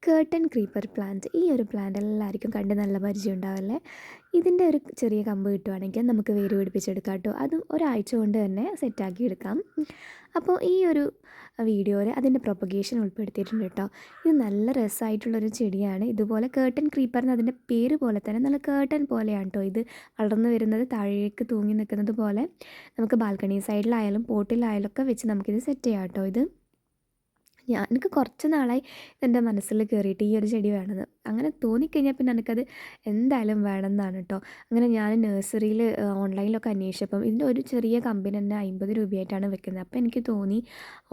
Curtain creeper plant ഈ ഒരു plant എല്ലാവർക്കും കണ്ട് നല്ല പരിചയം ഉണ്ടാവല്ലേ. ഇതിൻ്റെ ഒരു ചെറിയ കമ്പ് കിട്ടുവാണെങ്കിൽ നമുക്ക് വേര് പിടിപ്പിച്ചെടുക്കാം കേട്ടോ. അതും ഒരാഴ്ച കൊണ്ട് തന്നെ സെറ്റാക്കി എടുക്കാം. അപ്പോൾ ഈ ഒരു വീഡിയോയിൽ അതിൻ്റെ പ്രൊപ്പഗേഷൻ ഉൾപ്പെടുത്തിയിട്ടുണ്ട് കേട്ടോ. ഇത് നല്ല രസമായിട്ടുള്ളൊരു ചെടിയാണ്. ഇതുപോലെ കേർട്ടൻ ക്രീപ്പർ എന്ന് അതിൻ്റെ പേര് പോലെ തന്നെ നല്ല കേർട്ടൻ പോലെയാണ് കേട്ടോ ഇത് വളർന്നു വരുന്നത്. താഴേക്ക് തൂങ്ങി നിൽക്കുന്നത് പോലെ നമുക്ക് ബാൽക്കണി സൈഡിലായാലും പോട്ടിലായാലും ഒക്കെ വെച്ച് നമുക്കിത് സെറ്റ് ചെയ്യാം കേട്ടോ. ഇത് എനിക്ക് കുറച്ച് നാളായി എൻ്റെ മനസ്സിൽ കയറിയിട്ട് ഈ ഒരു ചെടി വേണമെന്ന്. അങ്ങനെ തോന്നിക്കഴിഞ്ഞാൽ പിന്നെ എനിക്കത് എന്തായാലും വേണമെന്നാണ് കേട്ടോ. അങ്ങനെ ഞാൻ നഴ്സറിയിൽ ഓൺലൈനിലൊക്കെ അന്വേഷിച്ചപ്പം ഇതിൻ്റെ ഒരു ചെറിയ കമ്പിന് തന്നെ 50 രൂപയായിട്ടാണ് വെക്കുന്നത്. അപ്പോൾ എനിക്ക് തോന്നി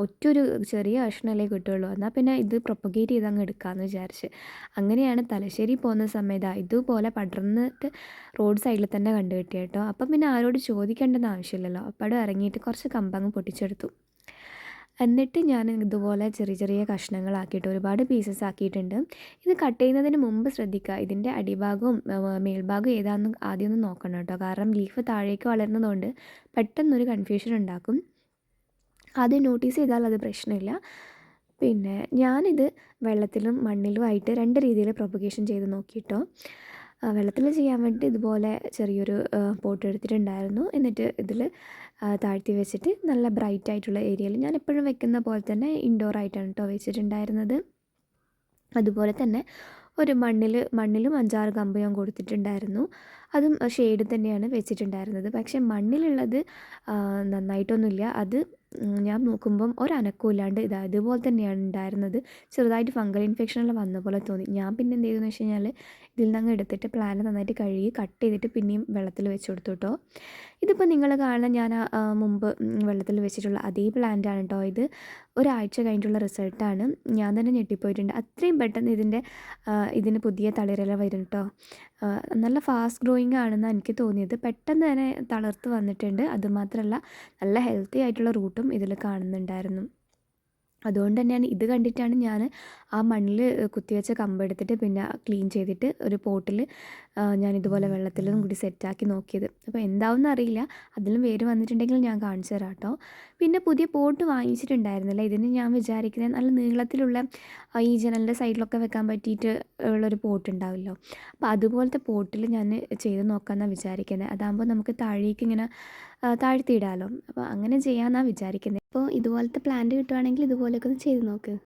ഒറ്റൊരു ചെറിയ കഷ്ണമല്ലേ കിട്ടുള്ളൂ, എന്നാൽ പിന്നെ ഇത് പ്രൊപ്പഗേറ്റ് ചെയ്ത് അങ്ങ് എടുക്കാമെന്ന് വിചാരിച്ച്. അങ്ങനെയാണ് തലശ്ശേരി പോകുന്ന സമയത്ത് ഇതുപോലെ പടർന്നിട്ട് റോഡ് സൈഡിൽ തന്നെ കണ്ടു കിട്ടിയ കേട്ടോ. അപ്പം പിന്നെ ആരോട് ചോദിക്കേണ്ടെന്ന് ആവശ്യമില്ലല്ലോ. അപ്പോൾ അവിടെ ഇറങ്ങിയിട്ട് കുറച്ച് കമ്പങ്ങ് പൊട്ടിച്ചെടുത്തു. എന്നിട്ട് ഞാൻ ഇതുപോലെ ചെറിയ ചെറിയ കഷ്ണങ്ങളാക്കിയിട്ട് ഒരുപാട് പീസസ് ആക്കിയിട്ടുണ്ട്. ഇത് കട്ട് ചെയ്യുന്നതിന് മുമ്പ് ശ്രദ്ധിക്കുക, ഇതിൻ്റെ അടിഭാഗവും മേൽഭാഗവും ഏതാണെന്ന് ആദ്യം ഒന്ന് നോക്കണം കേട്ടോ. കാരണം ലീഫ് താഴേക്ക് വളരുന്നതുകൊണ്ട് പെട്ടെന്നൊരു കൺഫ്യൂഷൻ ഉണ്ടാക്കും. ആദ്യം നോട്ടീസ് ചെയ്താൽ അത് പ്രശ്നമില്ല. പിന്നെ ഞാനിത് വെള്ളത്തിലും മണ്ണിലുമായിട്ട് 2 രീതിയിൽ പ്രൊപ്പഗേഷൻ ചെയ്ത് നോക്കിയിട്ടോ. വെള്ളത്തിൽ ചെയ്യാൻ വേണ്ടി ഇതുപോലെ ചെറിയൊരു പോട്ട് എടുത്തിട്ടുണ്ടായിരുന്നു. എന്നിട്ട് ഇതിൽ താഴ്ത്തി വെച്ചിട്ട് നല്ല ബ്രൈറ്റ് ആയിട്ടുള്ള ഏരിയയിൽ ഞാൻ എപ്പോഴും വെക്കുന്ന പോലെ തന്നെ ഇൻഡോർ ആയിട്ടാണ് കേട്ടോ വെച്ചിട്ടുണ്ടായിരുന്നത്. അതുപോലെ തന്നെ ഒരു മണ്ണിലും 5-6 കമ്പ് ഞാൻ കൊടുത്തിട്ടുണ്ടായിരുന്നു. അതും ഷെയ്ഡ് തന്നെയാണ് വെച്ചിട്ടുണ്ടായിരുന്നത്. പക്ഷേ മണ്ണിലുള്ളത് നന്നായിട്ടൊന്നുമില്ല. അത് ഞാൻ നോക്കുമ്പം ഒരനക്കവും ഇല്ലാണ്ട് ഇതുപോലെ തന്നെയാണ് ഉണ്ടായിരുന്നത്. ചെറുതായിട്ട് ഫംഗൽ ഇൻഫെക്ഷനെല്ലാം വന്ന പോലെ തോന്നി. ഞാൻ പിന്നെ എന്ത് ചെയ്തെന്ന് വെച്ച് കഴിഞ്ഞാൽ ഇതിൽ നിന്ന് എടുത്തിട്ട് പ്ലാന്റ് നന്നായിട്ട് കഴുകി കട്ട് ചെയ്തിട്ട് പിന്നെയും വെള്ളത്തിൽ വെച്ച് കൊടുത്തു കേട്ടോ. ഇതിപ്പോൾ നിങ്ങൾ കാണാൻ ഞാൻ മുമ്പ് വെള്ളത്തിൽ വെച്ചിട്ടുള്ള അതേ പ്ലാന്റാണ് കേട്ടോ. ഇത് ഒരാഴ്ച കഴിഞ്ഞിട്ടുള്ള റിസൾട്ടാണ്. ഞാൻ തന്നെ ഞെട്ടിപ്പോയിട്ടുണ്ട്. അത്രയും പെട്ടെന്ന് ഇതിന് പുതിയ തളിരില വരും കേട്ടോ. നല്ല ഫാസ്റ്റ് ഗ്രോയിങ് ആണെന്നാണ് എനിക്ക് തോന്നിയത്. പെട്ടെന്ന് തന്നെ തളിർത്ത് വന്നിട്ടുണ്ട്. അതുമാത്രമല്ല നല്ല ഹെൽത്തി ആയിട്ടുള്ള റൂട്ടും ഇതിൽ കാണുന്നുണ്ടായിരുന്നു. അതുകൊണ്ട് തന്നെയാണ് ഇത് കണ്ടിട്ടാണ് ഞാൻ ആ മണ്ണിൽ കുത്തിവെച്ച കമ്പെടുത്തിട്ട് പിന്നെ ക്ലീൻ ചെയ്തിട്ട് ഒരു പോട്ടിൽ ഞാനിതുപോലെ വെള്ളത്തിലും കൂടി സെറ്റാക്കി നോക്കിയത്. അപ്പോൾ എന്താവുമെന്ന് അറിയില്ല, അതിലും വേര് വന്നിട്ടുണ്ടെങ്കിൽ ഞാൻ കാണിച്ചു തരാം കേട്ടോ. പിന്നെ പുതിയ പോട്ട് വാങ്ങിച്ചിട്ടുണ്ടായിരുന്നില്ല. ഇതിന് ഞാൻ വിചാരിക്കുന്നത് നല്ല നീളത്തിലുള്ള ഈ ജനലിൻ്റെ സൈഡിലൊക്കെ വെക്കാൻ പറ്റിയിട്ട് ഉള്ളൊരു പോട്ട് ഉണ്ടാവുമല്ലോ, അപ്പോൾ അതുപോലത്തെ പോട്ടിൽ ഞാൻ ചെയ്ത് നോക്കാമെന്നാണ് വിചാരിക്കുന്നത്. അതാകുമ്പോൾ നമുക്ക് താഴേക്ക് ഇങ്ങനെ താഴ്ത്തിയിടാമല്ലോ. അപ്പോൾ അങ്ങനെ ചെയ്യാമെന്നാണ് വിചാരിക്കുന്നത്. അപ്പോൾ ഇതുപോലത്തെ പ്ലാന്റ് കിട്ടുവാണെങ്കിൽ ഇതുപോലെയൊക്കെ ഒന്ന് ചെയ്ത് നോക്ക്.